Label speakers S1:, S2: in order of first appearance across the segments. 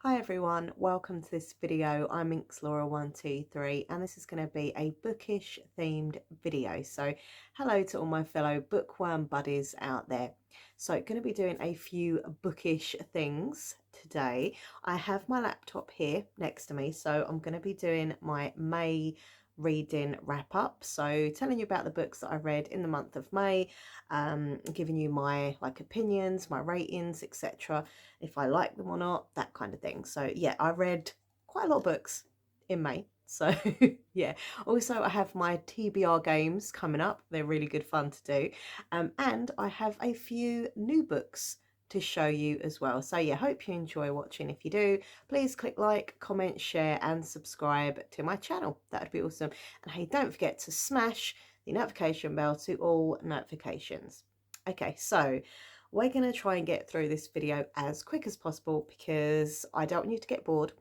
S1: Hi everyone, welcome to this video. I'm Inxlaura123 and this is going to be a bookish themed video. So hello to all my fellow bookworm buddies out there. So going to be doing a few bookish things today. I have my laptop here next to me, so I'm going to be doing my May reading wrap up, so telling you about the books that I read in the month of May, giving you my opinions, my ratings, etc., if I like them or not, that kind of thing. So yeah, I read quite a lot of books in May, so yeah. Also I have my TBR games coming up, they're really good fun to do, and I have a few new books to show you as well. So yeah, hope you enjoy watching. If you do, please click like, comment, share and subscribe to my channel. That would be awesome. And hey, don't forget to smash the notification bell to all notifications. Okay, so we're going to try and get through this video as quick as possible because I don't want you to get bored,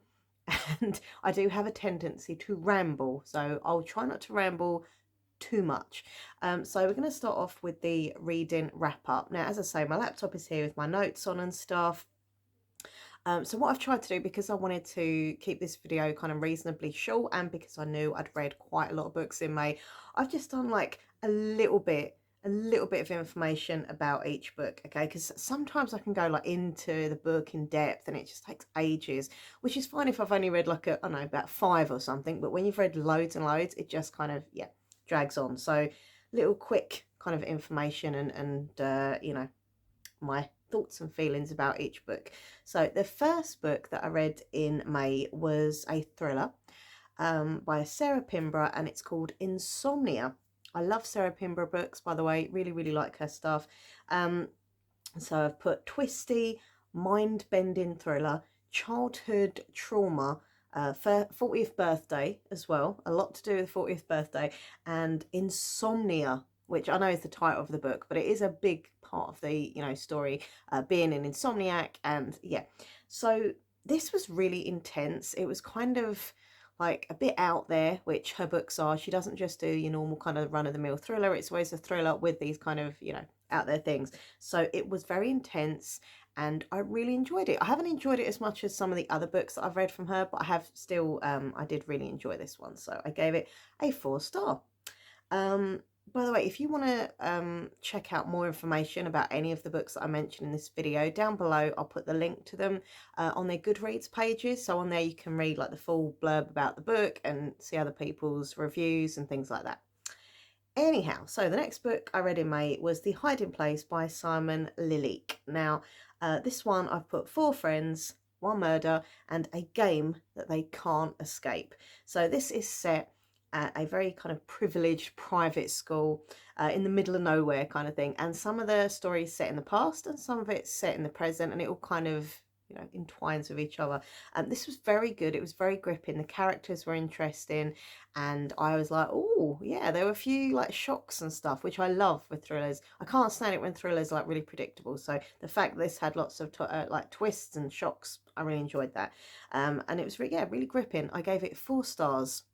S1: and I do have a tendency to ramble, so I'll try not to ramble too much. So we're going to start off with the reading wrap up. Now, as I say, my laptop is here with my notes on and stuff. So what I've tried to do, because I wanted to keep this video kind of reasonably short and because I knew I'd read quite a lot of books in May, I've just done like a little bit of information about each book, okay? Because sometimes I can go like into the book in depth and it just takes ages, which is fine if I've only read like I don't know, about 5 or something, but when you've read loads and loads, it just kind of, yeah, drags on. So little quick kind of information and you know, my thoughts and feelings about each book. So the first book that I read in May was a thriller by Sarah Pinborough, and it's called Insomnia. I love Sarah Pinborough books, by the way, really like her stuff. So I've put twisty, mind-bending thriller, childhood trauma, 40th birthday as well, a lot to do with 40th birthday, and Insomnia, which I know is the title of the book, but it is a big part of the story, being an insomniac. And yeah, so this was really intense. It was kind of like a bit out there, which her books are. She doesn't just do your normal kind of run-of-the-mill thriller. It's always a thriller with these kind of out there things. So it was very intense and I really enjoyed it. I haven't enjoyed it as much as some of the other books that I've read from her, but I have still I did really enjoy this one, so I gave it a 4 star. By the way, if you want to check out more information about any of the books that I mentioned in this video, down below I'll put the link to them on their Goodreads pages. So on there you can read like the full blurb about the book and see other people's reviews and things like that. Anyhow, so the next book I read in May was The Hiding Place by Simon Lilique. Now, this one I've put 4 friends, 1 murder, and a game that they can't escape. So this is set at a very kind of privileged private school in the middle of nowhere kind of thing. And some of the story is set in the past and some of it's set in the present, and it all kind of entwines with each other. This was very good. It was very gripping. The characters were interesting, and I was like, oh yeah, there were a few like shocks and stuff, which I love with thrillers. I can't stand it when thrillers are like really predictable. So the fact that this had lots of like twists and shocks, I really enjoyed that. And it was really gripping. I gave it 4 stars.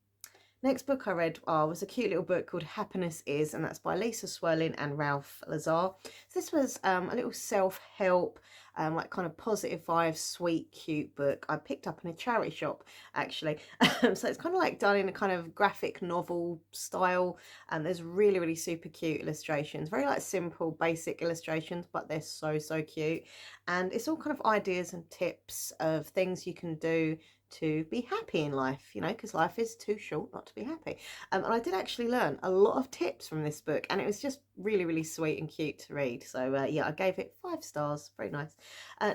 S1: Next book I read was a cute little book called Happiness Is, and that's by Lisa Swerling and Ralph Lazar. So this was a little self-help, like kind of positive vibes, sweet, cute book I picked up in a charity shop, actually. So it's kind of like done in a kind of graphic novel style, and there's really super cute illustrations. Very like simple, basic illustrations, but they're so cute. And it's all kind of ideas and tips of things you can do to be happy in life, because life is too short not to be happy. And I did actually learn a lot of tips from this book, and it was just really sweet and cute to read. So yeah, I gave it 5 stars. Very nice.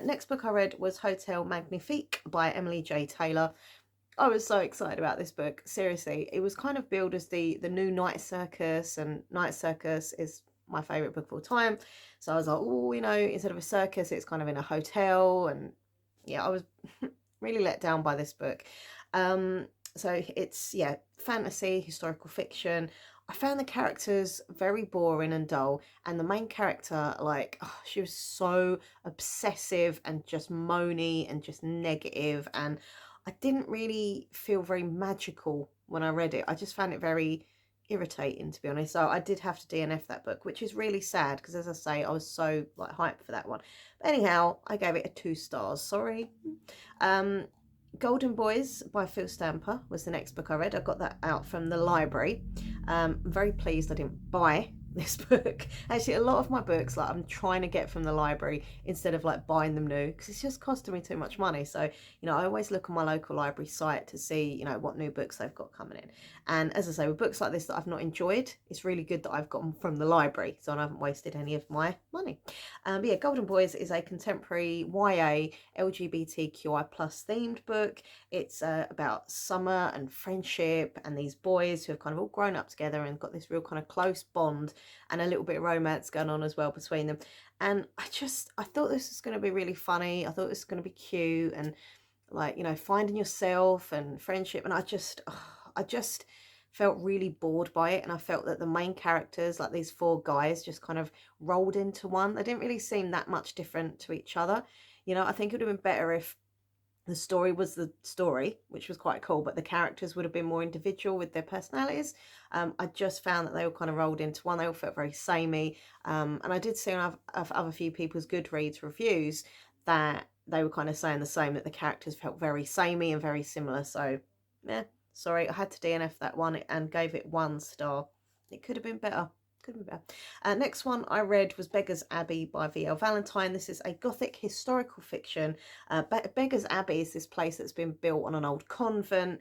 S1: Next book I read was Hotel Magnifique by Emily J. Taylor. I was so excited about this book. Seriously, it was kind of billed as the new Night Circus, and Night Circus is my favourite book of all time. So I was like, oh, instead of a circus, it's kind of in a hotel. And yeah, I was really let down by this book. So it's, yeah, fantasy, historical fiction. I found the characters very boring and dull, and the main character, like, she was so obsessive and just moany and just negative, and I didn't really feel very magical when I read it. I just found it very irritating, to be honest. So I did have to DNF that book, which is really sad because, as I say, I was so like hyped for that one. But anyhow, I gave it a 2 stars. Sorry. Um, Golden Boys by Phil Stamper was the next book I read. I got that out from the library. I'm very pleased I didn't buy this book. Actually, a lot of my books, like, I'm trying to get from the library instead of like buying them new, because it's just costing me too much money. So, I always look on my local library site to see, what new books they've got coming in. And as I say, with books like this that I've not enjoyed, it's really good that I've got them from the library, so I haven't wasted any of my money. But yeah, Golden Boys is a contemporary YA LGBTQI plus themed book. It's about summer and friendship and these boys who have kind of all grown up together and got this real kind of close bond and a little bit of romance going on as well between them. And I thought this was going to be really funny. I thought this was going to be cute and like, finding yourself and friendship. And I just felt really bored by it. And I felt that the main characters, like these 4 guys, just kind of rolled into one. They didn't really seem that much different to each other. I think it would have been better if the story was the story, which was quite cool, but the characters would have been more individual with their personalities. I just found that they all kind of rolled into one. They all felt very samey. And I did see on other few people's Goodreads reviews that they were kind of saying the same, that the characters felt very samey and very similar. So, yeah, sorry, I had to DNF that one and gave it 1 star. It could have been better. Could have been better. Next one I read was Beggar's Abbey by V.L. Valentine. This is a gothic historical fiction. Beggar's Abbey is this place that's been built on an old convent,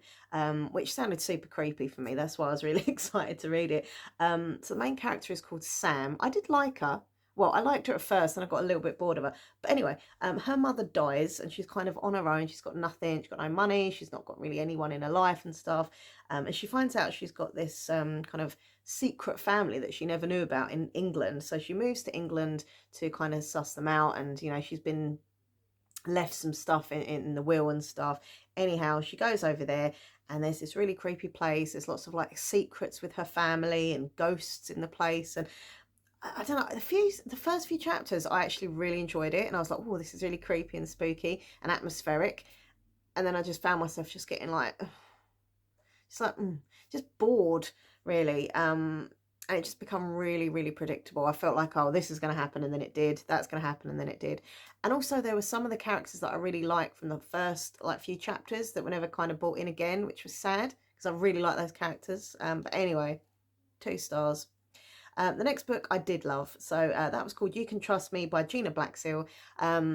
S1: which sounded super creepy for me. That's why I was really excited to read it. So the main character is called Sam. I did like her. Well, I liked her at first and I got a little bit bored of her. But anyway, her mother dies and she's kind of on her own. She's got nothing. She's got no money. She's not got really anyone in her life and stuff. And she finds out she's got this kind of secret family that she never knew about in England. So she moves to England to kind of suss them out. And, she's been left some stuff in the will and stuff. Anyhow, she goes over there and there's this really creepy place. There's lots of like secrets with her family and ghosts in the place. And I don't know, the first few chapters, I actually really enjoyed it. And I was like, oh, this is really creepy and spooky and atmospheric. And then I just found myself just getting like, just bored, really. And it just become really, really predictable. I felt like, oh, this is going to happen, and then it did. That's going to happen, and then it did. And also, there were some of the characters that I really liked from the first few chapters that were never kind of brought in again, which was sad because I really like those characters. But anyway, 2 stars. The next book I did love. So that was called You Can Trust Me by Gina Blacksil.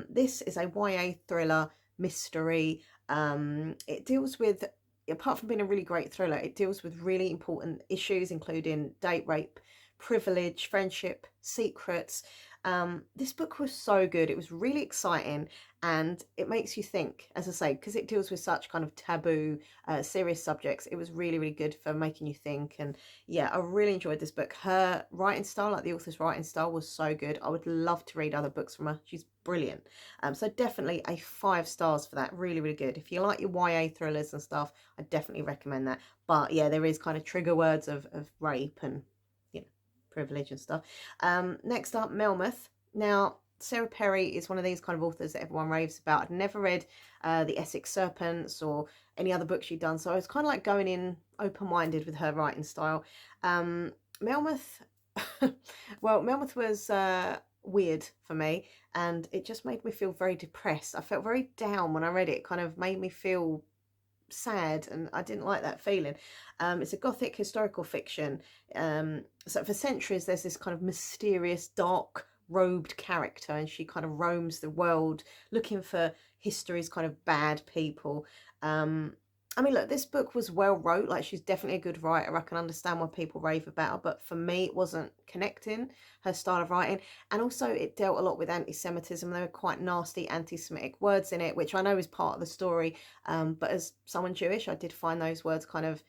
S1: This is a YA thriller mystery. It deals with, apart from being a really great thriller, it deals with really important issues, including date rape, privilege, friendship, secrets. This book was so good. It was really exciting and it makes you think, as I say, because it deals with such kind of taboo, serious subjects. It was really, really good for making you think. And yeah, I really enjoyed this book. Her writing style, like the author's writing style, was so good. I would love to read other books from her. She's brilliant. So definitely a 5 stars for that. Really, really good. If you like your YA thrillers and stuff, I definitely recommend that. But yeah, there is kind of trigger words of rape and privilege and stuff. Next up, Melmoth. Now, Sarah Perry is one of these kind of authors that everyone raves about. I'd never read The Essex Serpents or any other books she'd done, so I was kind of like going in open-minded with her writing style. Melmoth, well, Melmoth was weird for me, and it just made me feel very depressed. I felt very down when I read it. It kind of made me feel sad, and I didn't like that feeling. It's a gothic historical fiction. So for centuries there's this kind of mysterious, dark robed character, and she kind of roams the world looking for history's kind of bad people. I mean, look, this book was well wrote. Like, she's definitely a good writer. I can understand why people rave about her, but for me, it wasn't connecting, her style of writing. And also, it dealt a lot with anti-Semitism. There were quite nasty anti-Semitic words in it, which I know is part of the story. But as someone Jewish, I did find those words kind of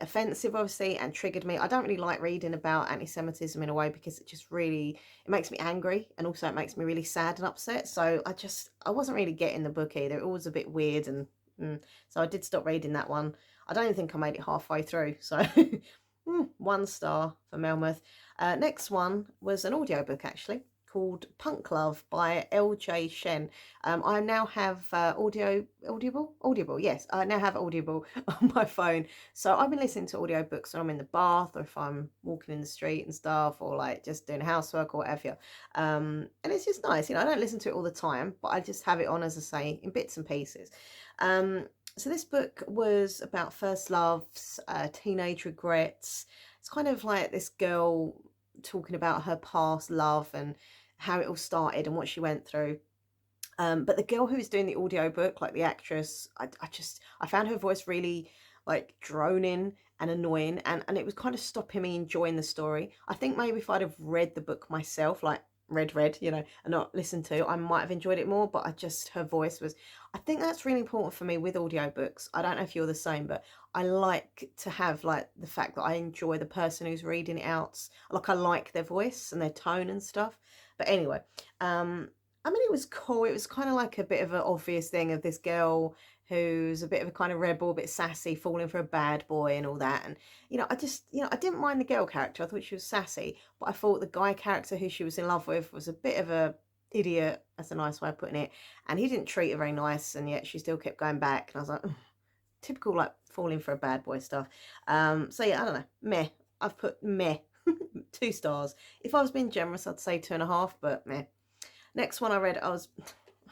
S1: offensive, obviously, and triggered me. I don't really like reading about anti-Semitism in a way because it just really, it makes me angry, and also it makes me really sad and upset. So I wasn't really getting the book either. It was a bit weird, and so I did stop reading that one. I don't even think I made it halfway through, so 1 star for Melmoth. Next one was an audiobook, actually, called Punk Love by LJ Shen. I now have Audible. Yes, I now have Audible on my phone. So I've been listening to audiobooks when I'm in the bath or if I'm walking in the street and stuff, or like just doing housework or whatever. And it's just nice, I don't listen to it all the time, but I just have it on, as I say, in bits and pieces. Um, so this book was about first loves, teenage regrets. It's kind of like this girl talking about her past love and how it all started and what she went through. But the girl who was doing the audiobook, like the actress, I found her voice really like droning and annoying, and it was kind of stopping me enjoying the story. I think maybe if I'd have read the book myself, like read, and not listened to, I might have enjoyed it more, but her voice was, I think that's really important for me with audiobooks. I don't know if you're the same, but I like to have like the fact that I enjoy the person who's reading it out. Like I like their voice and their tone and stuff. But anyway, I mean, it was cool. It was kind of like a bit of an obvious thing of this girl who's a bit of a kind of rebel, a bit sassy, falling for a bad boy and all that. And, I didn't mind the girl character. I thought she was sassy, but I thought the guy character who she was in love with was a bit of a idiot. That's a nice way of putting it. And he didn't treat her very nice, and yet she still kept going back. And I was like, ugh, typical, like, falling for a bad boy stuff. So yeah, I don't know. Meh. I've put meh. 2 stars. If I was being generous, I'd say 2.5, but meh. Next one I read, I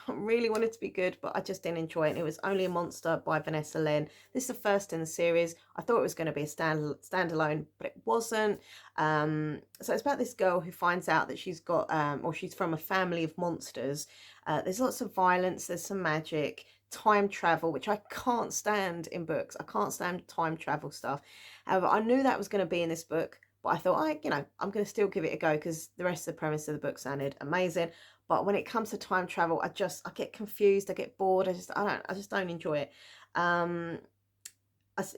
S1: really wanted to be good, but I just didn't enjoy it. It was Only a Monster by Vanessa Len. This is the first in the series. I thought it was going to be a standalone, but it wasn't. So it's about this girl who finds out that she's got, or she's from a family of monsters. There's lots of violence, there's some magic, time travel, which I can't stand in books. I can't stand time travel stuff. However, I knew that was going to be in this book, but I thought, I'm going to still give it a go because the rest of the premise of the book sounded amazing. But when it comes to time travel, I get confused, I get bored, I just don't enjoy it. Oh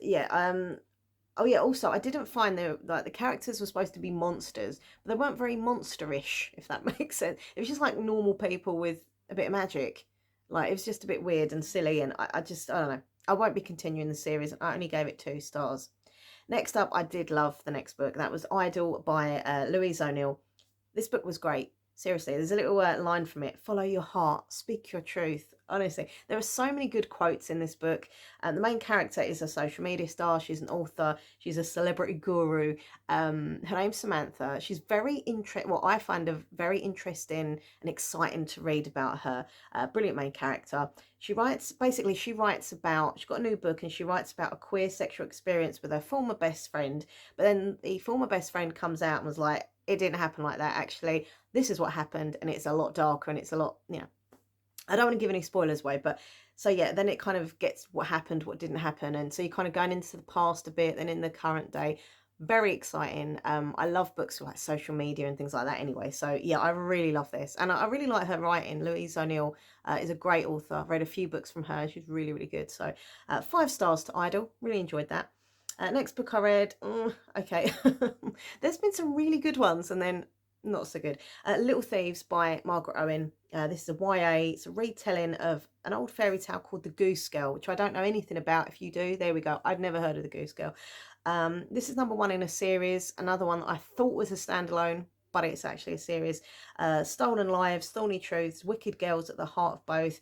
S1: yeah, also I didn't find the characters were supposed to be monsters, but they weren't very monsterish, if that makes sense. It was just like normal people with a bit of magic. Like it was just a bit weird and silly, and I don't know. I won't be continuing the series. I only gave it 2 stars. Next up, I did love the next book. That was Idol by Louise O'Neill. This book was great. Seriously, there's a little line from it. Follow your heart, speak your truth. Honestly, there are so many good quotes in this book. The main character is a social media star. She's an author. She's a celebrity guru. Her name's Samantha. She's I find her very interesting and exciting to read about her. Brilliant main character. She's got a new book and she writes about a queer sexual experience with her former best friend. But then the former best friend comes out and was like, it didn't happen like that, actually. This is what happened, and it's a lot darker, and it's a lot, I don't want to give any spoilers away, but so yeah, then it kind of gets what happened, what didn't happen, and so you're kind of going into the past a bit, then in the current day. Very exciting. I love books with like social media and things like that anyway, so yeah, I really love this, and I really like her writing. Louise O'Neill is a great author. I've read a few books from her. She's really, really good. So 5 stars to Idol. Really enjoyed that. Next book I read, okay, there's been some really good ones and then not so good. Little Thieves by Margaret Owen. This is a YA. It's a retelling of an old fairy tale called The Goose Girl, which I don't know anything about. If you do, there we go. I've never heard of The Goose Girl. This is number 1 in a series. Another one that I thought was a standalone, but it's actually a series. Stolen Lives, Thorny Truths, Wicked Girls at the heart of both.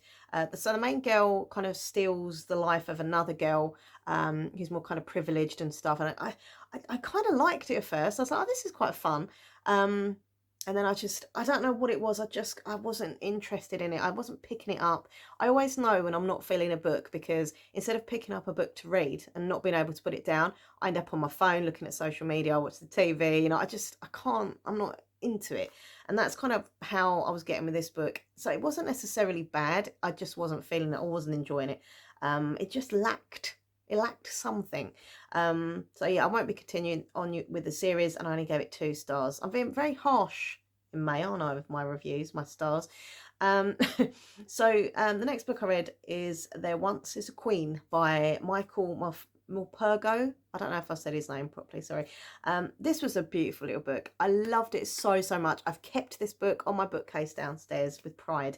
S1: So the main girl kind of steals the life of another girl who's more kind of privileged and stuff. And I kind of liked it at first. I was like, oh, this is quite fun. And then I don't know what it was. I wasn't interested in it. I wasn't picking it up. I always know when I'm not feeling a book because instead of picking up a book to read and not being able to put it down, I end up on my phone looking at social media. I watch the TV. I'm not into it. And that's kind of how I was getting with this book. So it wasn't necessarily bad. I just wasn't feeling it. I wasn't enjoying it. It just lacked. It lacked something. So yeah, I won't be continuing on with the series, and I only gave it 2 stars. I'm being very harsh in May, aren't I, with my reviews, my stars. The next book I read is There Once Is a Queen by Michael Morpurgo. I don't know if I said his name properly, sorry. This was a beautiful little book. I loved it so, so much. I've kept this book on my bookcase downstairs with pride.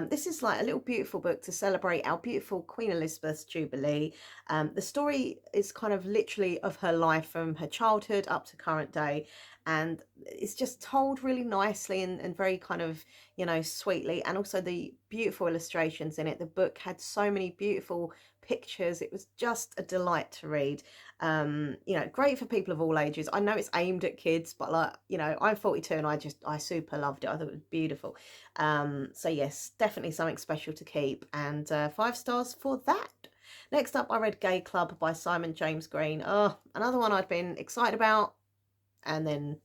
S1: This is like a little beautiful book to celebrate our beautiful Queen Elizabeth's Jubilee. The story is kind of literally of her life from her childhood up to current day. And it's just told really nicely and very kind of, you know, sweetly. And also the beautiful illustrations in it. The book had so many beautiful pictures. It was just a delight to read. You know, great for people of all ages. I know it's aimed at kids, but like, you know, I'm 42 and I super loved it. I thought it was beautiful. So yes, definitely something special to keep, and 5 stars for that. Next up, I read Gay Club by Simon James Green. Oh, another one I'd been excited about and then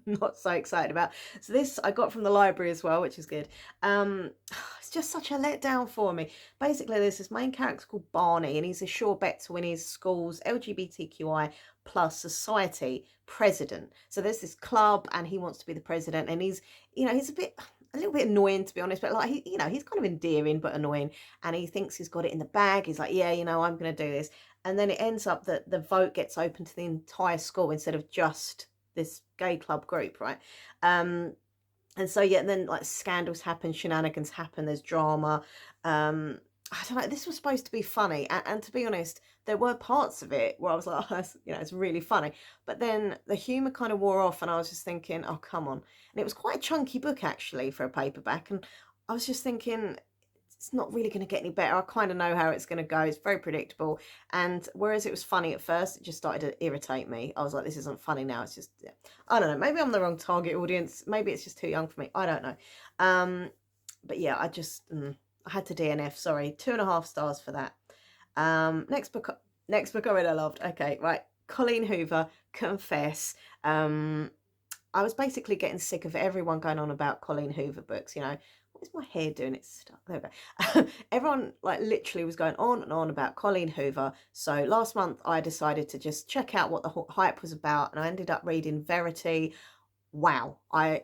S1: not so excited about. So this I got from the library as well, which is good. It's just such a letdown for me. Basically, there's this main character called Barney, and he's a sure bet to win his school's LGBTQI plus society president. So there's this club, and he wants to be the president, and he's, you know, he's a little bit annoying, to be honest, but like, he, you know, he's kind of endearing but annoying, and he thinks he's got it in the bag. He's like, yeah, you know, I'm going to do this. And then it ends up that the vote gets open to the entire school instead of just this gay club group, right? And so yeah, and then like scandals happen, shenanigans happen, there's drama. I don't know, this was supposed to be funny, and to be honest, there were parts of it where I was like, oh, that's, you know, it's really funny, but then the humor kind of wore off, and I was just thinking, oh, come on. And it was quite a chunky book actually for a paperback, and I was just thinking, it's not really going to get any better. I kind of know how it's going to go. It's very predictable. And whereas it was funny at first, it just started to irritate me. I was like, this isn't funny now. It's just, yeah. I don't know. Maybe I'm the wrong target audience. Maybe it's just too young for me. I don't know. But yeah, I just, I had to DNF. Sorry. 2.5 stars for that. Next book I read I loved. Okay, right. Colleen Hoover, Confess. I was basically getting sick of everyone going on about Colleen Hoover books, you know. What is my hair doing? It's stuck. There we go. Everyone, like, literally was going on and on about Colleen Hoover. So last month I decided to just check out what the hype was about, and I ended up reading Verity. Wow. I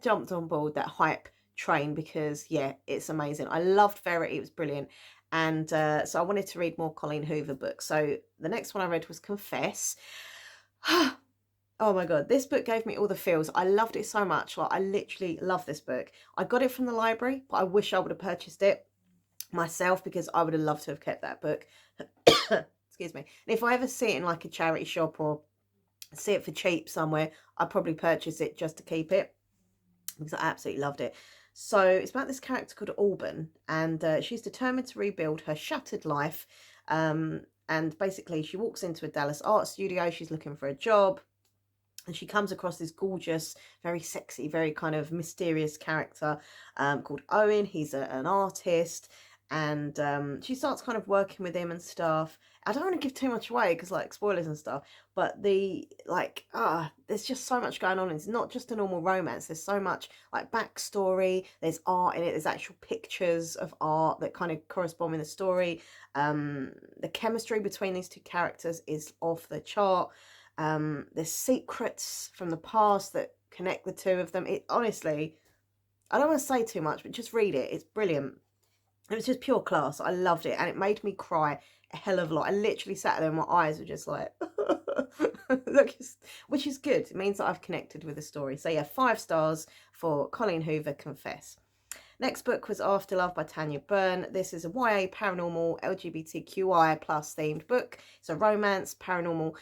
S1: jumped on board that hype train because, yeah, it's amazing. I loved Verity. It was brilliant. And so I wanted to read more Colleen Hoover books. So the next one I read was Confess. Oh my God, this book gave me all the feels. I loved it so much. Like, I literally love this book. I got it from the library, but I wish I would have purchased it myself because I would have loved to have kept that book. Excuse me. And if I ever see it in like a charity shop or see it for cheap somewhere, I'd probably purchase it just to keep it because I absolutely loved it. So it's about this character called Auburn, and she's determined to rebuild her shattered life. And basically she walks into a Dallas art studio. She's looking for a job. And she comes across this gorgeous, very sexy, very kind of mysterious character called Owen. He's an artist, and she starts kind of working with him and stuff. I don't want to give too much away because, like, spoilers and stuff, but there's just so much going on. It's not just a normal romance. There's so much, like, backstory. There's art in it. There's actual pictures of art that kind of correspond with the story. The chemistry between these two characters is off the chart. There's secrets from the past that connect the two of them. It honestly, I don't want to say too much, but just read it. It's brilliant. It was just pure class. I loved it, and it made me cry a hell of a lot. I literally sat there and my eyes were just like, which is good. It means that I've connected with the story. So yeah, 5 stars for Colleen Hoover, Confess. Next book was Afterlove by Tanya Byrne. This is a YA paranormal LGBTQI plus themed book. It's a romance, paranormal.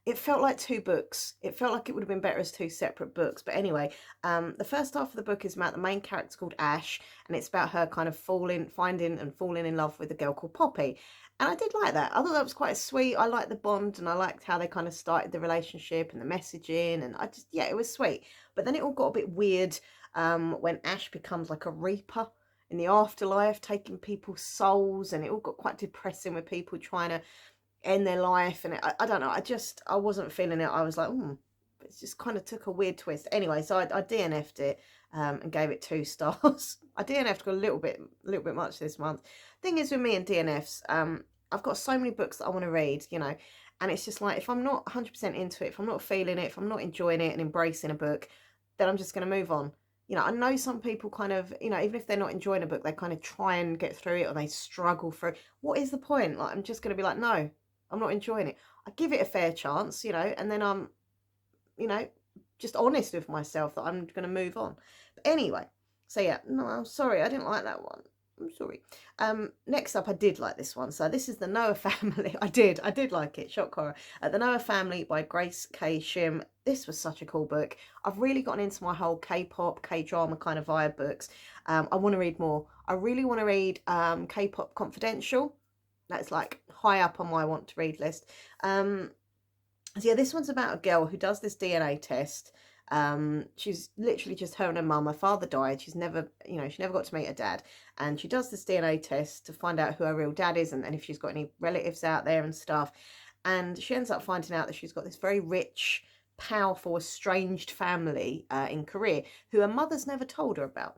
S1: It felt like 2 books. It felt like it would have been better as 2 separate books. But anyway, the first half of the book is about the main character called Ash, and it's about her kind of finding and falling in love with a girl called Poppy. And I did like that. I thought that was quite sweet. I liked the bond, and I liked how they kind of started the relationship and the messaging, and yeah, it was sweet. But then it all got a bit weird when Ash becomes like a reaper in the afterlife, taking people's souls, and it all got quite depressing with people trying to end their life. And I don't know, I wasn't feeling it. I was like, it just kind of took a weird twist. Anyway, so I DNF'd it and gave it 2 stars. I DNF'd a little bit much this month. Thing is with me and DNFs, I've got so many books that I want to read, you know, and it's just like, if I'm not 100% into it, if I'm not feeling it, if I'm not enjoying it and embracing a book, then I'm just going to move on. You know, I know some people kind of, you know, even if they're not enjoying a book, they kind of try and get through it, or they struggle through it. What is the point? Like, I'm just going to be like, no, I'm not enjoying it. I give it a fair chance, you know, and then I'm, you know, just honest with myself that I'm going to move on. But anyway, so yeah, no, I'm sorry, I didn't like that one. I'm sorry. Next up, I did like this one. So this is the Noah Family. I did like it. Shock horror. The Noah Family by Grace K. Shim. This was such a cool book. I've really gotten into my whole K-pop, K-drama kind of vibe books. I want to read more. I really want to read K-pop Confidential. That's like high up on my want to read list. So yeah, this one's about a girl who does this DNA test. She's literally just her and her mum. Her father died. She's never, you know, she never got to meet her dad. And she does this DNA test to find out who her real dad is and if she's got any relatives out there and stuff. And she ends up finding out that she's got this very rich, powerful, estranged family in Korea who her mother's never told her about.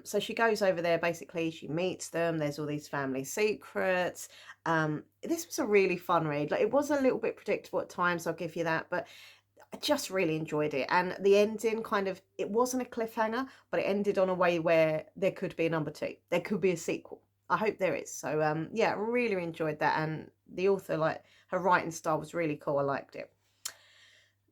S1: So she goes over there, basically, she meets them. There's all these family secrets. This was a really fun read. Like, it was a little bit predictable at times, I'll give you that, but I just really enjoyed it. And the ending kind of, it wasn't a cliffhanger, but it ended on a way where there could be a number 2. There could be a sequel. I hope there is. So yeah, really enjoyed that. And the author, like, her writing style was really cool. I liked it.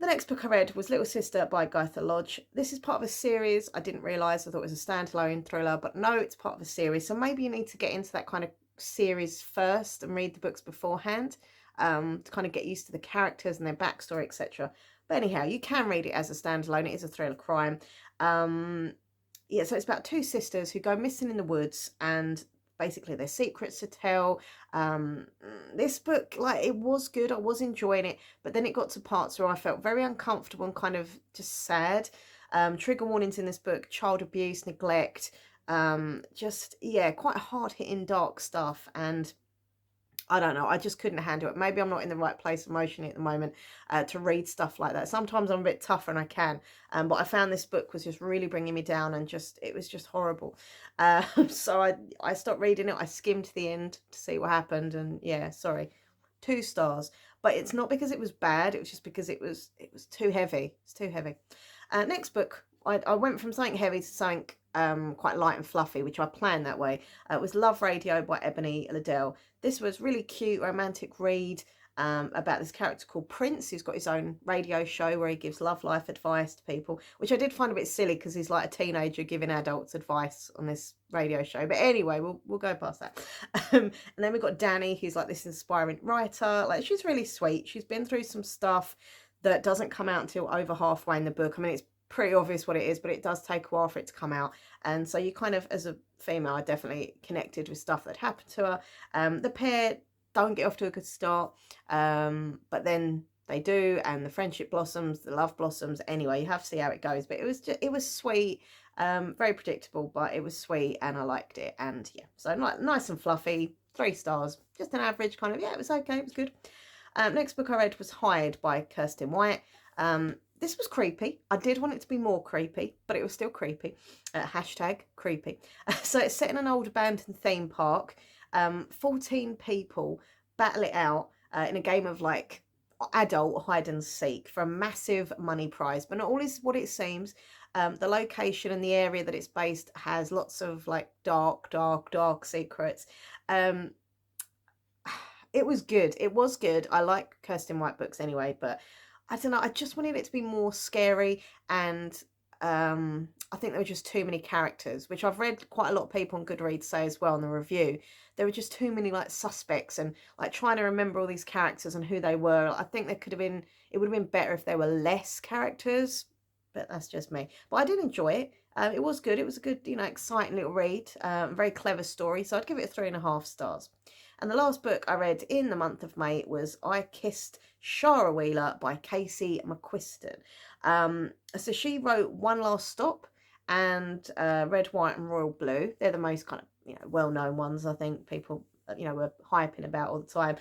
S1: The next book I read was Little Sister by Gaitha Lodge. This is part of a series. I didn't realise. I thought it was a standalone thriller, but no, it's part of a series. So maybe you need to get into that kind of series first and read the books beforehand to kind of get used to the characters and their backstory, etc. But anyhow, you can read it as a standalone. It is a thriller crime. Yeah, so it's about 2 sisters who go missing in the woods and basically their secrets to tell. This book, like, it was good. I was enjoying it, but then it got to parts where I felt very uncomfortable and kind of just sad. Trigger warnings in this book: child abuse, neglect, just, yeah, quite hard hitting dark stuff. And I don't know, I just couldn't handle it. Maybe I'm not in the right place emotionally at the moment to read stuff like that. Sometimes I'm a bit tougher and I can, but I found this book was just really bringing me down, and just, it was just horrible. So I stopped reading it. I skimmed to the end to see what happened, and yeah, sorry, 2 stars. But it's not because it was bad, it was just because it was too heavy. It's too heavy. Next book, I went from something heavy to something quite light and fluffy, which I planned that way. It was Love Radio by Ebony Liddell. This was really cute, romantic read about this character called Prince, who's got his own radio show where he gives love life advice to people, which I did find a bit silly because he's like a teenager giving adults advice on this radio show. But anyway, we'll go past that. And then we've got Danny, who's like this inspiring writer. Like, she's really sweet. She's been through some stuff that doesn't come out until over halfway in the book. I mean, it's pretty obvious what it is, but it does take a while for it to come out. And so you kind of, as a female, I definitely connected with stuff that happened to her. The pair don't get off to a good start, but then they do, and the friendship blossoms, the love blossoms. Anyway, you have to see how it goes. But it was sweet, very predictable, but it was sweet, and I liked it. And yeah, so nice and fluffy, 3 stars, just an average kind of. Yeah, it was okay, it was good. Next book I read was Hired by Kirsten White. This was creepy. I did want it to be more creepy, but it was still creepy. Hashtag creepy. So it's set in an old abandoned theme park. 14 people battle it out in a game of like adult hide and seek for a massive money prize. But not all is what it seems. The location and the area that it's based has lots of like dark secrets. It was good. It was good. I like Kirsten White books anyway, but I don't know, I just wanted it to be more scary, and I think there were just too many characters, which I've read quite a lot of people on Goodreads say as well in the review. There were just too many like suspects, and like trying to remember all these characters and who they were. I think it would have been better if there were less characters, but that's just me. But I did enjoy it. It was good. It was a good, you know, exciting little read. Very clever story. So I'd give it 3.5 stars. And the last book I read in the month of May was I Kissed Shara Wheeler by Casey McQuiston. So she wrote One Last Stop and Red, White and Royal Blue. They're the most kind of, you know, well-known ones, I think people, you know, were hyping about all the time.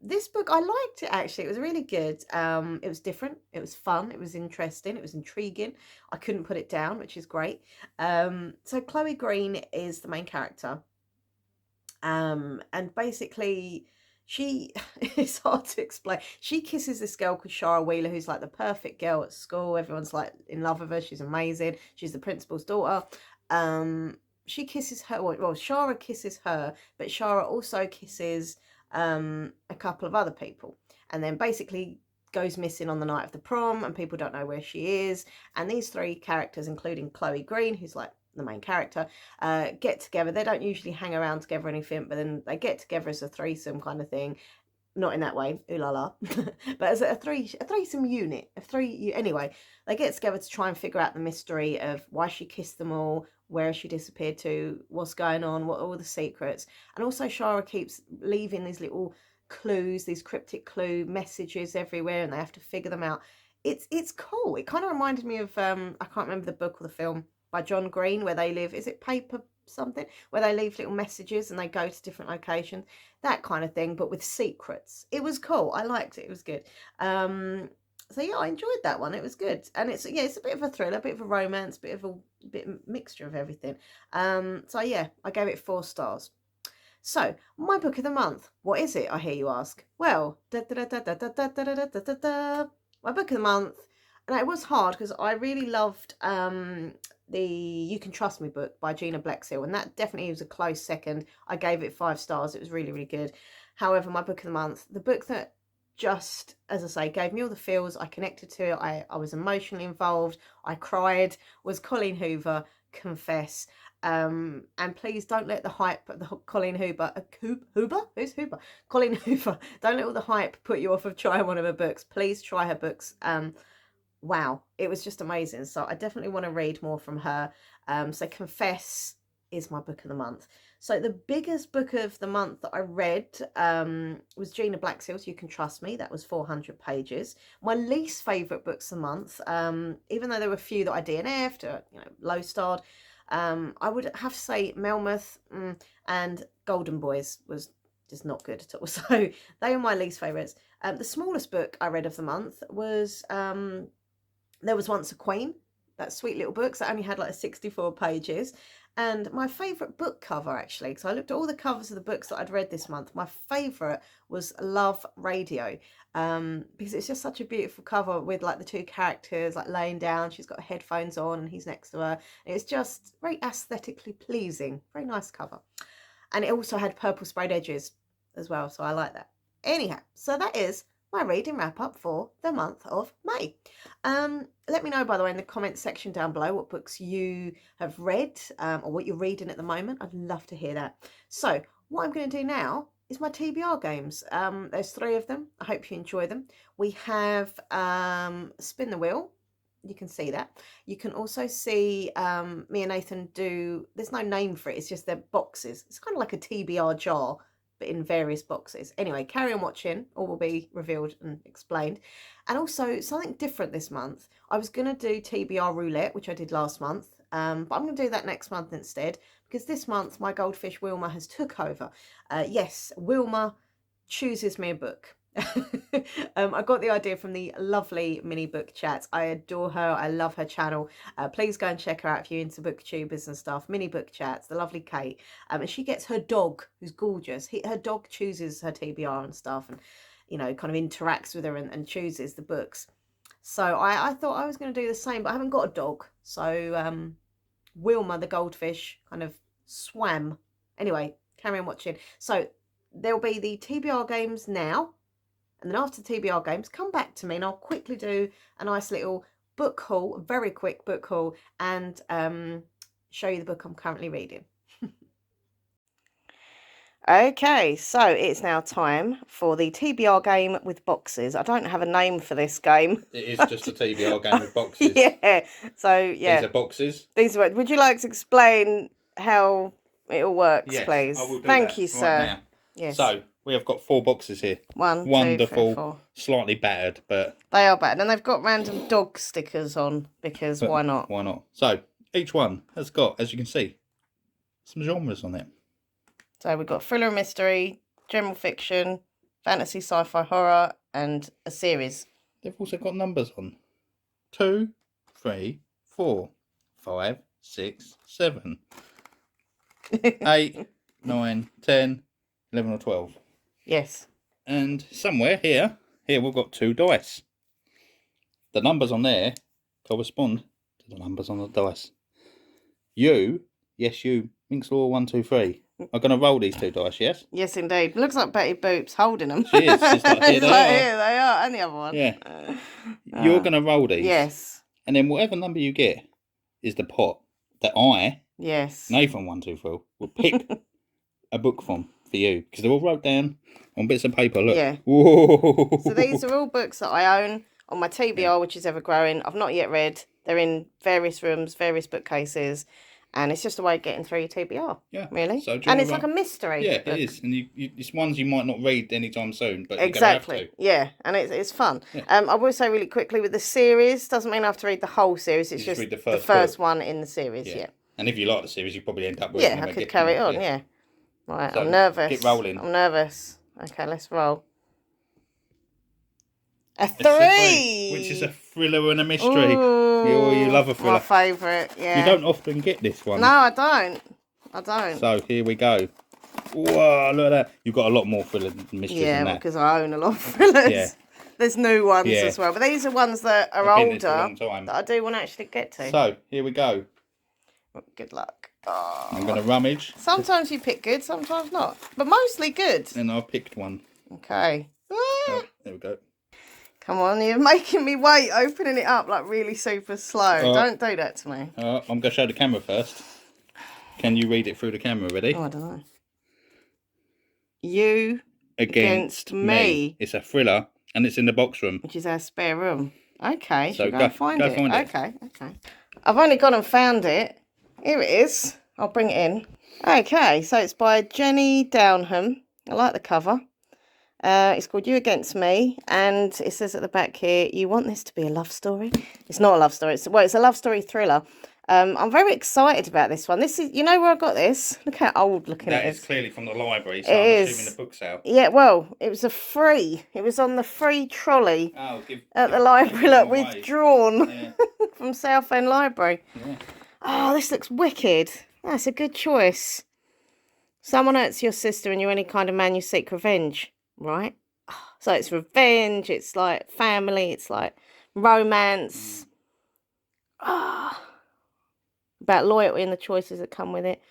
S1: This book, I liked it actually. It was really good. It was different. It was fun. It was interesting. It was intriguing. I couldn't put it down, which is great. So Chloe Green is the main character. And basically she it's hard to explain. She kisses this girl called Shara Wheeler, who's like the perfect girl at school. Everyone's like in love with her. She's amazing. She's the principal's daughter. She kisses her, well, Shara kisses her, but Shara also kisses a couple of other people, and then basically goes missing on the night of the prom, and people don't know where she is. And these three characters, including Chloe Green, who's like the main character, get together. They don't usually hang around together or anything, but then they get together as a threesome kind of thing. Not in that way, ooh la la, but as a threesome unit of three. Anyway, they get together to try and figure out the mystery of why she kissed them all, where she disappeared to, what's going on, what are all the secrets. And also Shara keeps leaving these little clues, these cryptic clue messages everywhere, and they have to figure them out. It's cool. It kind of reminded me of I can't remember the book or the film by John Green, where they live, is it Paper something, where they leave little messages and they go to different locations, that kind of thing, but with secrets. It was cool. I liked it. It was good. So yeah, I enjoyed that one. It was good, and it's a bit of a thriller, a bit of a romance, bit mixture of everything. So yeah, I gave it 4 stars. So my book of the month, what is it? I hear you ask. Well, my book of the month, and it was hard because I really loved the You Can Trust Me book by Gina Blexhill, and that definitely was a close second. I gave it 5 stars. It was really, really good. However, my book of the month, the book that just, as I say, gave me all the feels, I connected to it, I was emotionally involved, I cried, was Colleen Hoover, Confess. And please don't let the hype, Colleen Hoover, who's Hoover? Colleen Hoover, don't let all the hype put you off of trying one of her books. Please try her books. Wow, it was just amazing. So I definitely want to read more from her. So Confess is my book of the month. So the biggest book of the month that I read was Gina Blexhill's You Can Trust Me. That was 400 pages. My least favourite books of the month, even though there were a few that I DNF'd or low starred, I would have to say Melmoth and Golden Boys was just not good at all. So they are my least favourites. The smallest book I read of the month was There Was Once a Queen. That sweet little book that only had like 64 pages. And my favourite book cover, actually, because I looked at all the covers of the books that I'd read this month, my favourite was Love Radio, because it's just such a beautiful cover with like the 2 characters like laying down. She's got her headphones on and he's next to her. And it's just very aesthetically pleasing, very nice cover. And it also had purple sprayed edges as well, so I like that. Anyhow, so that is my reading wrap up for the month of May. Let me know, by the way, in the comments section down below what books you have read or what you're reading at the moment. I'd love to hear that. So what I'm going to do now is my TBR games. There's 3 of them. I hope you enjoy them. We have Spin the Wheel. You can see that. You can also see me and Nathan do, there's no name for it, it's just they're boxes. It's kind of like a TBR jar, but in various boxes. Anyway, carry on watching, all will be revealed and explained. And also something different this month. I was going to do TBR roulette, which I did last month, but I'm going to do that next month instead, because this month my goldfish Wilma has took over. Yes, Wilma chooses me a book. I got the idea from the lovely Mini Book Chats. I adore her. I love her channel. Please go and check her out if you're into booktubers and stuff. Mini Book Chats, the lovely Kate. And she gets her dog, who's gorgeous. Her dog chooses her TBR and stuff, and kind of interacts with her and chooses the books. So I thought I was going to do the same, but I haven't got a dog. So Wilma the goldfish kind of swam. Anyway, carry on watching. So there'll be the TBR games now. And then after the TBR games, come back to me and I'll quickly do a nice little book haul, a very quick book haul, and show you the book I'm currently reading. Okay, so it's now time for the TBR game with boxes. I don't have a name for this game.
S2: It is just a TBR game with boxes.
S1: Yeah, so yeah.
S2: These are boxes.
S1: Would you like to explain how it all works,
S2: yes,
S1: please?
S2: I will do
S1: Thank
S2: that
S1: you, sir.
S2: right now.
S1: Yes.
S2: So we have got 4 boxes here.
S1: Wonderful, 2, 3, 4.
S2: Slightly battered, but
S1: they are battered, and they've got random dog stickers on because why not?
S2: Why not? So each one has got, as you can see, some genres on it.
S1: So we've got thriller and mystery, general fiction, fantasy, sci-fi, horror, and a series.
S2: They've also got numbers on. 2, 3, 4, 5, 6, 7, 8, 9, 10, 11 or 12.
S1: Yes.
S2: And somewhere here we've got 2 dice. The numbers on there correspond to the numbers on the dice. You, yes you, Minxlaw 1, 2, 3. I'm going to roll these 2 dice, yes?
S1: Yes, indeed. Looks like Betty Boop's holding them.
S2: She is. She's like, here they are.
S1: Here they are. And the other one.
S2: Yeah. You're going to roll these.
S1: Yes.
S2: And then whatever number you get is the pot that I,
S1: Yes.
S2: Nathan 123, will pick a book from for you. Because they're all wrote down on bits of paper. Look.
S1: Yeah.
S2: Whoa.
S1: So these are all books that I own on my TBR, which is ever growing. I've not yet read. They're in various rooms, various bookcases. And it's just a way of getting through your TBR.
S2: Yeah.
S1: Really.
S2: So
S1: and it's like a mystery.
S2: Yeah,
S1: book.
S2: it is. And it's ones you might not read anytime soon, but
S1: exactly.
S2: You're going to have to.
S1: Yeah, and it's fun.
S2: Yeah.
S1: I will say really quickly with the series, doesn't mean I have to read the whole series. It's just
S2: read
S1: the first one in the series. Yeah.
S2: And if you like the series, you probably end up with
S1: I could carry it on. Yeah. Right.
S2: So,
S1: I'm nervous.
S2: get rolling.
S1: I'm nervous. Okay, let's roll. A 3!
S2: Which is a thriller and a mystery. You love a thriller.
S1: My favourite, yeah.
S2: You don't often get this one.
S1: No, I don't.
S2: So, here we go. Whoa, look at that. You've got a lot more thriller and mystery than that.
S1: Yeah, because I own a lot of thrillers. Yeah. There's new ones as well. But these are ones that are older that I do want to actually get to.
S2: So, here we go.
S1: Good luck. Oh.
S2: I'm going to rummage.
S1: Sometimes you pick good, sometimes not. But mostly good.
S2: And I picked one.
S1: Okay.
S2: Oh, there we go.
S1: Come on, you're making me wait, opening it up like really super slow. Don't do that to me.
S2: I'm going to show the camera first. Can you read it through the camera? Ready?
S1: Oh, I don't know. You against me.
S2: It's a thriller, and it's in the box room.
S1: Which is our spare room. Okay,
S2: so
S1: go and find it. Okay. I've only gone and found it. Here it is. I'll bring it in. Okay, so it's by Jenny Downham. I like the cover. It's called You Against Me, and it says at the back here, you want this to be a love story? It's not a love story. It's a love story thriller. I'm very excited about this one. This is, you know where I got this? Look how old looking it is.
S2: That is clearly from the library, so I'm assuming the book's out.
S1: Yeah, well, it was it was on the free trolley at the library. Look, withdrawn from Southend Library. Yeah. Oh, this looks wicked. That's a good choice. Someone hurts your sister and you're any kind of man, you seek revenge. Right? So it's revenge, it's like family, it's like romance. About loyalty and the choices that come with it.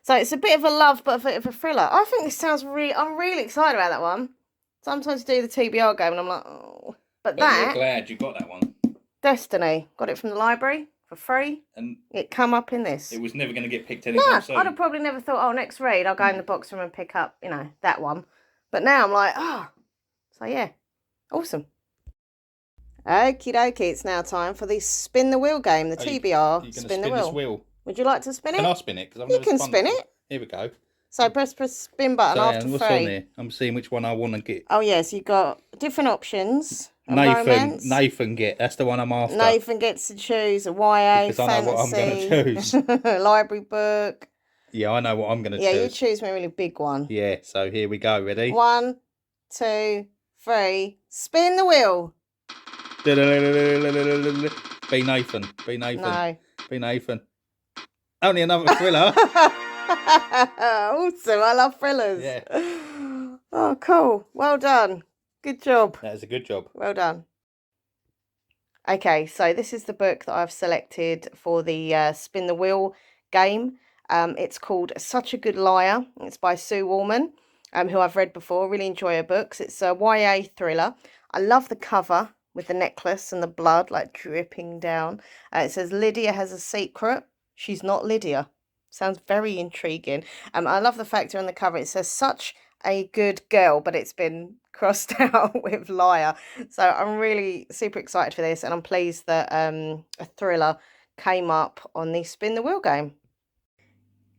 S1: So it's a bit of a love, but a bit of a thriller. I think this sounds I'm really excited about that one. Sometimes I do the TBR game and I'm like, oh. But
S2: you're glad you got that one.
S1: Destiny. Got it from the library for free. And it come up in this.
S2: It was never going to get picked anytime soon.
S1: I'd have probably never thought, oh, next read, I'll go in the box room and pick up, that one. But now I'm like, so yeah, awesome. Okie dokie, it's now time for the spin the wheel game, the TBR spin the wheel.
S2: This wheel.
S1: Would you like to spin it?
S2: Can I spin it?
S1: You can spin it.
S2: Here we go.
S1: So press spin button after
S2: what's
S1: 3.
S2: on here? I'm seeing which one I want to get.
S1: Oh yes, you've got different options.
S2: Nathan get. That's the one I'm after.
S1: Nathan gets to choose a YA,
S2: because
S1: fantasy,
S2: I know what I'm going to choose.
S1: Library book.
S2: Yeah, I know what I'm going to choose.
S1: Yeah, you choose me a really big one.
S2: Yeah, so here we go. Ready?
S1: 1, 2, 3. Spin the wheel.
S2: Be Nathan.
S1: No.
S2: Be Nathan. Only another thriller.
S1: Awesome. I love thrillers.
S2: Yeah.
S1: Oh, cool. Well done. Good job.
S2: That is a good job.
S1: Well done. Okay, so this is the book that I've selected for the Spin the Wheel game. It's called Such a Good Liar. It's by Sue Woolman, who I've read before. Really enjoy her books. It's a YA thriller. I love the cover with the necklace and the blood like dripping down. It says Lydia has a secret. She's not Lydia. Sounds very intriguing. I love the fact on the cover it says such a good girl, but it's been crossed out with liar. So I'm really super excited for this, and I'm pleased that a thriller came up on the Spin the Wheel game.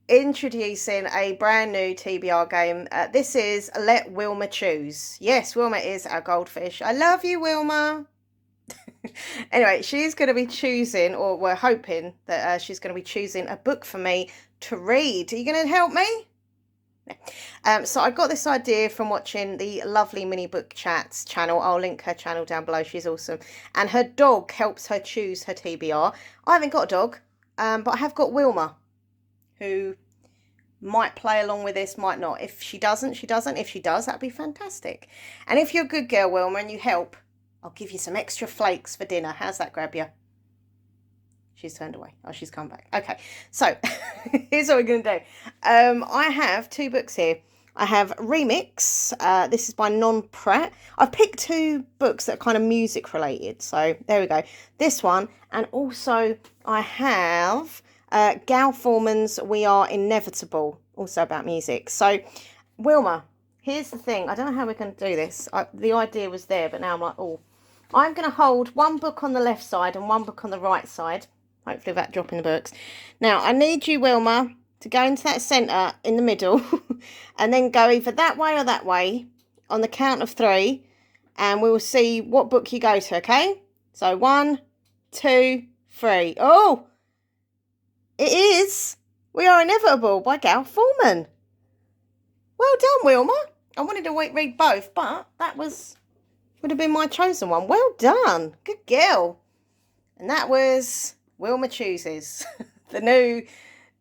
S1: Introducing a brand new TBR game. This is Let Wilma Choose. Yes, Wilma is our goldfish. I love you, Wilma. Anyway, she's going to be choosing, or we're hoping that she's going to be choosing a book for me to read. Are you going to help me? No. So I got this idea from watching the lovely Mini Book Chats channel. I'll link her channel down below. She's awesome. And her dog helps her choose her TBR. I haven't got a dog, but I have got Wilma, who might play along with this, might not. If she doesn't, she doesn't. If she does, that'd be fantastic. And if you're a good girl, Wilma, and you help, I'll give you some extra flakes for dinner. How's that grab you? She's turned away. Oh, she's come back. Okay, so here's what we're going to do. I have 2 books here. I have Remix. This is by Non Pratt. I've picked 2 books that are kind of music related. So there we go. This one. And also I have Gal Foreman's We Are Inevitable. Also about music. So Wilma, here's the thing. I don't know how we're going to do this. The idea was there, but now I'm like, oh. I'm going to hold 1 book on the left side and 1 book on the right side. Hopefully without dropping the books. Now, I need you, Wilma, to go into that centre in the middle and then go either that way or that way on the count of 3, and we will see what book you go to, okay? So 1, 2, 3. Oh, it is We Are Inevitable by Gal Foreman. Well done, Wilma. I wanted to read both, but that would have been my chosen one. Well done. Good girl. And that was Wilma Chooses, the new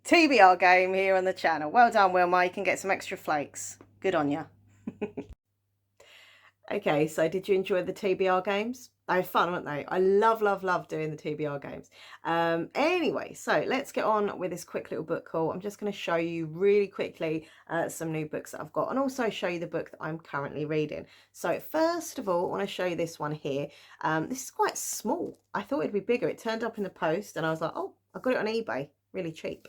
S1: TBR game here on the channel. Well done, Wilma. You can get some extra flakes. Good on you. Okay, so did you enjoy the TBR games? They were fun, weren't they? I love doing the TBR games. Anyway, so let's get on with this quick little book haul. I'm just going to show you really quickly some new books that I've got, and also show you the book that I'm currently reading. So first of all, I want to show you this one here. This is quite small. I thought it'd be bigger. It turned up in the post and I was like, oh, I got it on eBay. Really cheap.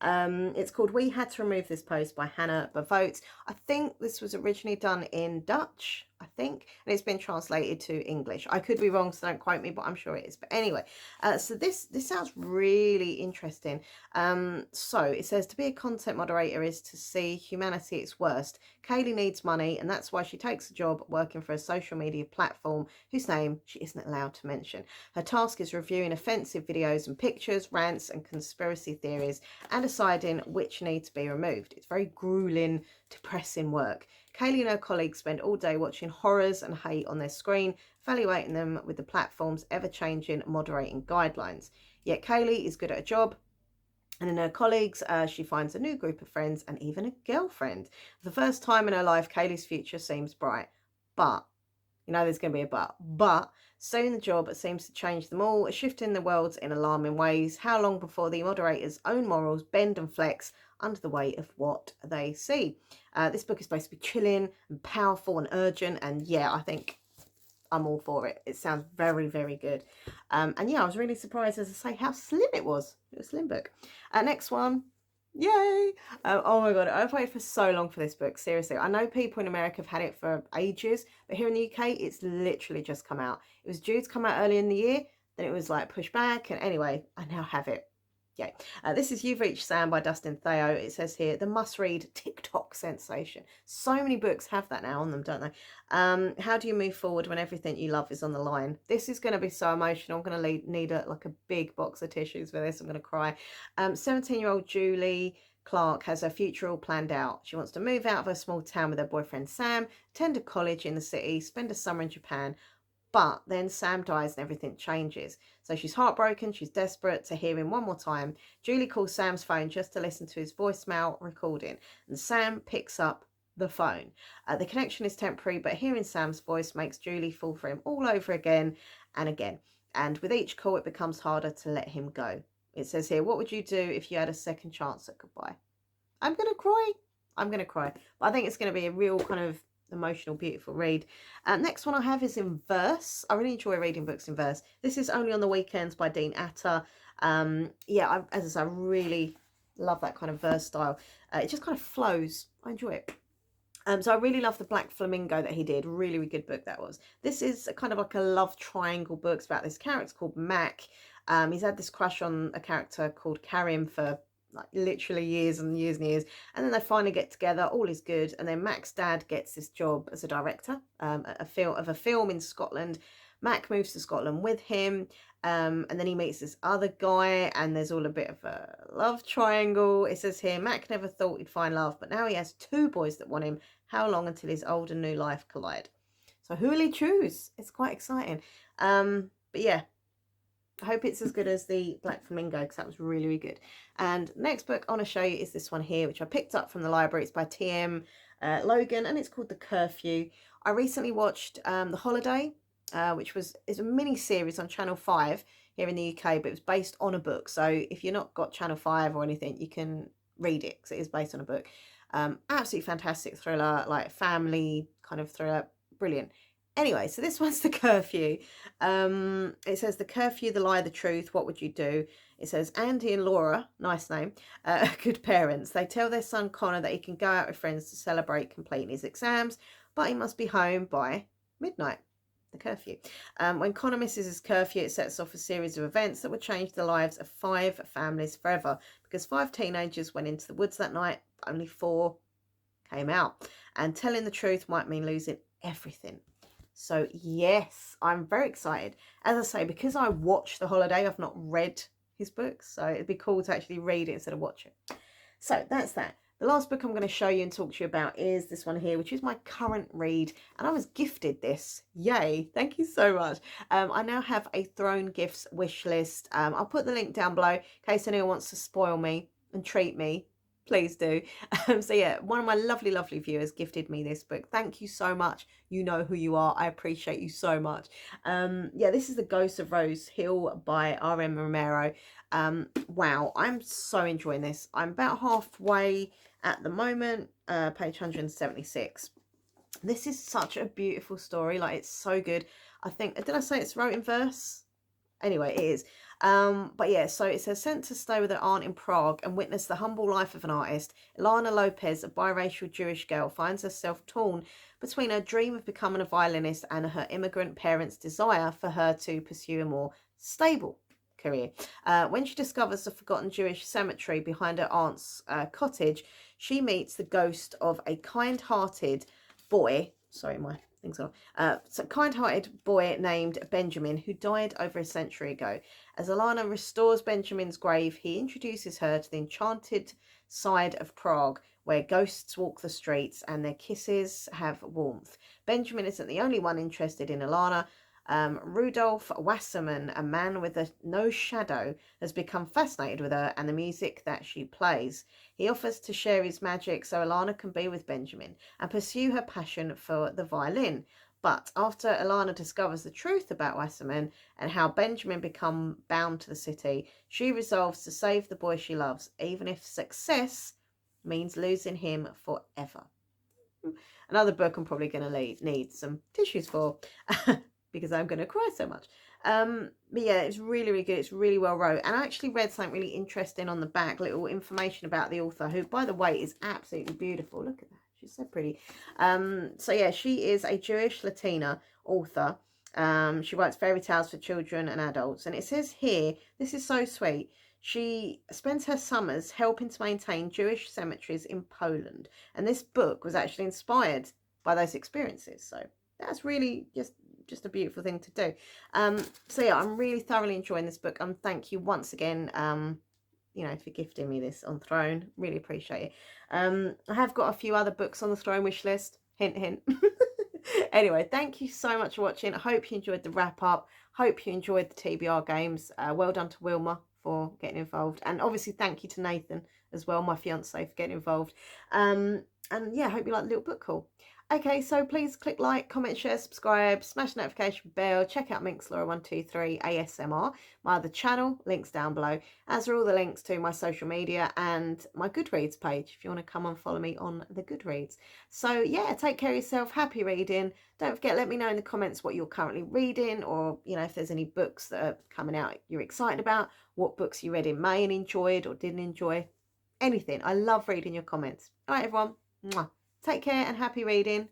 S1: It's called We Had to Remove This Post by Hannah Bavote. I think this was originally done in Dutch, I think, and it's been translated to English. I could be wrong, so don't quote me, but I'm sure it is. But anyway, so this sounds really interesting. So it says, to be a content moderator is to see humanity at its worst. Kaylee needs money, and that's why she takes a job working for a social media platform whose name she isn't allowed to mention. Her task is reviewing offensive videos and pictures, rants and conspiracy theories, and deciding which need to be removed. It's very grueling, depressing work. Kaylee and her colleagues spend all day watching horrors and hate on their screen, evaluating them with the platform's ever-changing moderating guidelines. Yet Kaylee is good at her job, and in her colleagues, she finds a new group of friends and even a girlfriend. For the first time in her life, Kaylee's future seems bright. But, you know there's going to be a but soon the job seems to change them all, shifting the world in alarming ways. How long before the moderator's own morals bend and flex under the weight of what they see? This book is supposed to be chilling and powerful and urgent, and yeah, I think I'm all for it. It sounds very, very good. And yeah, I was really surprised, as I say, how slim it was. It was a slim book. Next one. Yay! Oh my god, I've waited for so long for this book. Seriously, I know people in America have had it for ages, but here in the UK, it's literally just come out. It was due to come out early in the year, then it was like pushed back, and anyway, I now have it. Yay. This is You've Reached Sam by Dustin Theo. It says here, the must-read TikTok sensation. So many books have that now on them, don't they? How do you move forward when everything you love is on the line? This is going to be so emotional. I'm going to need like a big box of tissues for this. I'm going to cry. 17-year-old Julie Clark has her future all planned out. She wants to move out of her small town with her boyfriend Sam, attend a college in the city, spend a summer in Japan. But then Sam dies and everything changes. So she's heartbroken, she's desperate to hear him one more time. Julie calls Sam's phone just to listen to his voicemail recording, and Sam picks up the phone. The connection is temporary, but hearing Sam's voice makes Julie fall for him all over again and again. And with each call, it becomes harder to let him go. It says here, what would you do if you had a second chance at goodbye? I'm going to cry. I'm going to cry. But I think it's going to be a real kind of emotional, beautiful read. Next one I have is in verse. I really enjoy reading books in verse. This is Only on the Weekends by Dean Atter. Yeah, as I say, I really love that kind of verse style. It just kind of flows. I enjoy it. So I really love the Black Flamingo that he did. Really, really good book that was. This is kind of like a love triangle book. It's about this character called Mac. He's had this crush on a character called Karim for like literally years and years and years, and then they finally get together, all is good, and then Mac's dad gets this job as a director of a film in Scotland. Mac moves to Scotland with him, and then he meets this other guy, and there's all a bit of a love triangle. It says here, Mac never thought he'd find love, but now he has 2 boys that want him. How long until his old and new life collide? So who will he choose? It's quite exciting. But yeah, I hope it's as good as the Black Flamingo, because that was really, really good. And next book I want to show you is this one here, which I picked up from the library. It's by T.M. Logan, and it's called The Curfew. I recently watched The Holiday, which is a mini series on Channel 5. here in the UK, but it was based on a book. So if you're not got Channel 5 or anything, you can read it because it is based on a book. Absolutely fantastic thriller, like family kind of thriller, brilliant. Anyway, so this one's The Curfew. It says, the curfew, the lie, the truth, what would you do? It says, Andy and Laura, nice name, good parents. They tell their son Connor that he can go out with friends to celebrate completing his exams, but he must be home by midnight. The curfew. When Connor misses his curfew, it sets off a series of events that would change the lives of 5 families forever, because 5 teenagers went into the woods that night, but only 4 came out. And telling the truth might mean losing everything. So yes, I'm very excited. As I say, because I watched The Holiday, I've not read his books, so it'd be cool to actually read it instead of watch it. So that's that. The last book I'm going to show you and talk to you about is this one here, which is my current read, and I was gifted this. Yay, thank you so much. I now have a Throne Gifts wish list. I'll put the link down below in case anyone wants to spoil me and treat me. Please do. So yeah, one of my lovely, lovely viewers gifted me this book. Thank you so much. You know who you are. I appreciate you so much. Yeah, this is The Ghost of Rose Hill by R.M. Romero. Wow, I'm so enjoying this. I'm about halfway at the moment, page 176. This is such a beautiful story. Like, it's so good. I think, did I say it's wrote in verse? Anyway, it is. But yeah, so it says, sent to stay with her aunt in Prague and witness the humble life of an artist, Ilana Lopez, a biracial Jewish girl, finds herself torn between her dream of becoming a violinist and her immigrant parents' desire for her to pursue a more stable career. When she discovers the forgotten Jewish cemetery behind her aunt's cottage, she meets the ghost of a kind-hearted boy. Sorry, my things are. So kind-hearted boy named Benjamin, who died over a century ago. As Alana restores Benjamin's grave, he introduces her to the enchanted side of Prague, where ghosts walk the streets and their kisses have warmth. Benjamin isn't the only one interested in Alana. Rudolf Wasserman, a man with no shadow, has become fascinated with her and the music that she plays. He offers to share his magic so Alana can be with Benjamin and pursue her passion for the violin. But after Alana discovers the truth about Wasserman and how Benjamin become bound to the city, she resolves to save the boy she loves, even if success means losing him forever. Another book I'm probably going to need some tissues for because I'm going to cry so much. But yeah, it's really, really good. It's really well wrote. And I actually read something really interesting on the back, little information about the author, who, by the way, is absolutely beautiful. Look at that. She's so pretty. So yeah, she is a Jewish Latina author. She writes fairy tales for children and adults. And it says here, this is so sweet, she spends her summers helping to maintain Jewish cemeteries in Poland. And this book was actually inspired by those experiences. So that's really just a beautiful thing to do. So yeah, I'm really thoroughly enjoying this book, and thank you once again, you know, for gifting me this on Throne. Really appreciate it. I have got a few other books on the Throne wish list. Hint, hint. Anyway, thank you so much for watching. I hope you enjoyed the wrap up. Hope you enjoyed the TBR games. Well done to Wilma for getting involved, and obviously thank you to Nathan as well, my fiance, for getting involved. And yeah, hope you like the little book haul. Okay, so please click like, comment, share, subscribe, smash the notification bell, check out Minxlaura123 ASMR, my other channel, links down below, as are all the links to my social media and my Goodreads page if you want to come and follow me on the Goodreads. So yeah, take care of yourself, happy reading. Don't forget, let me know in the comments what you're currently reading, or you know, if there's any books that are coming out you're excited about, what books you read in May and enjoyed or didn't enjoy, anything. I love reading your comments. All right, everyone. Mwah. Take care and happy reading.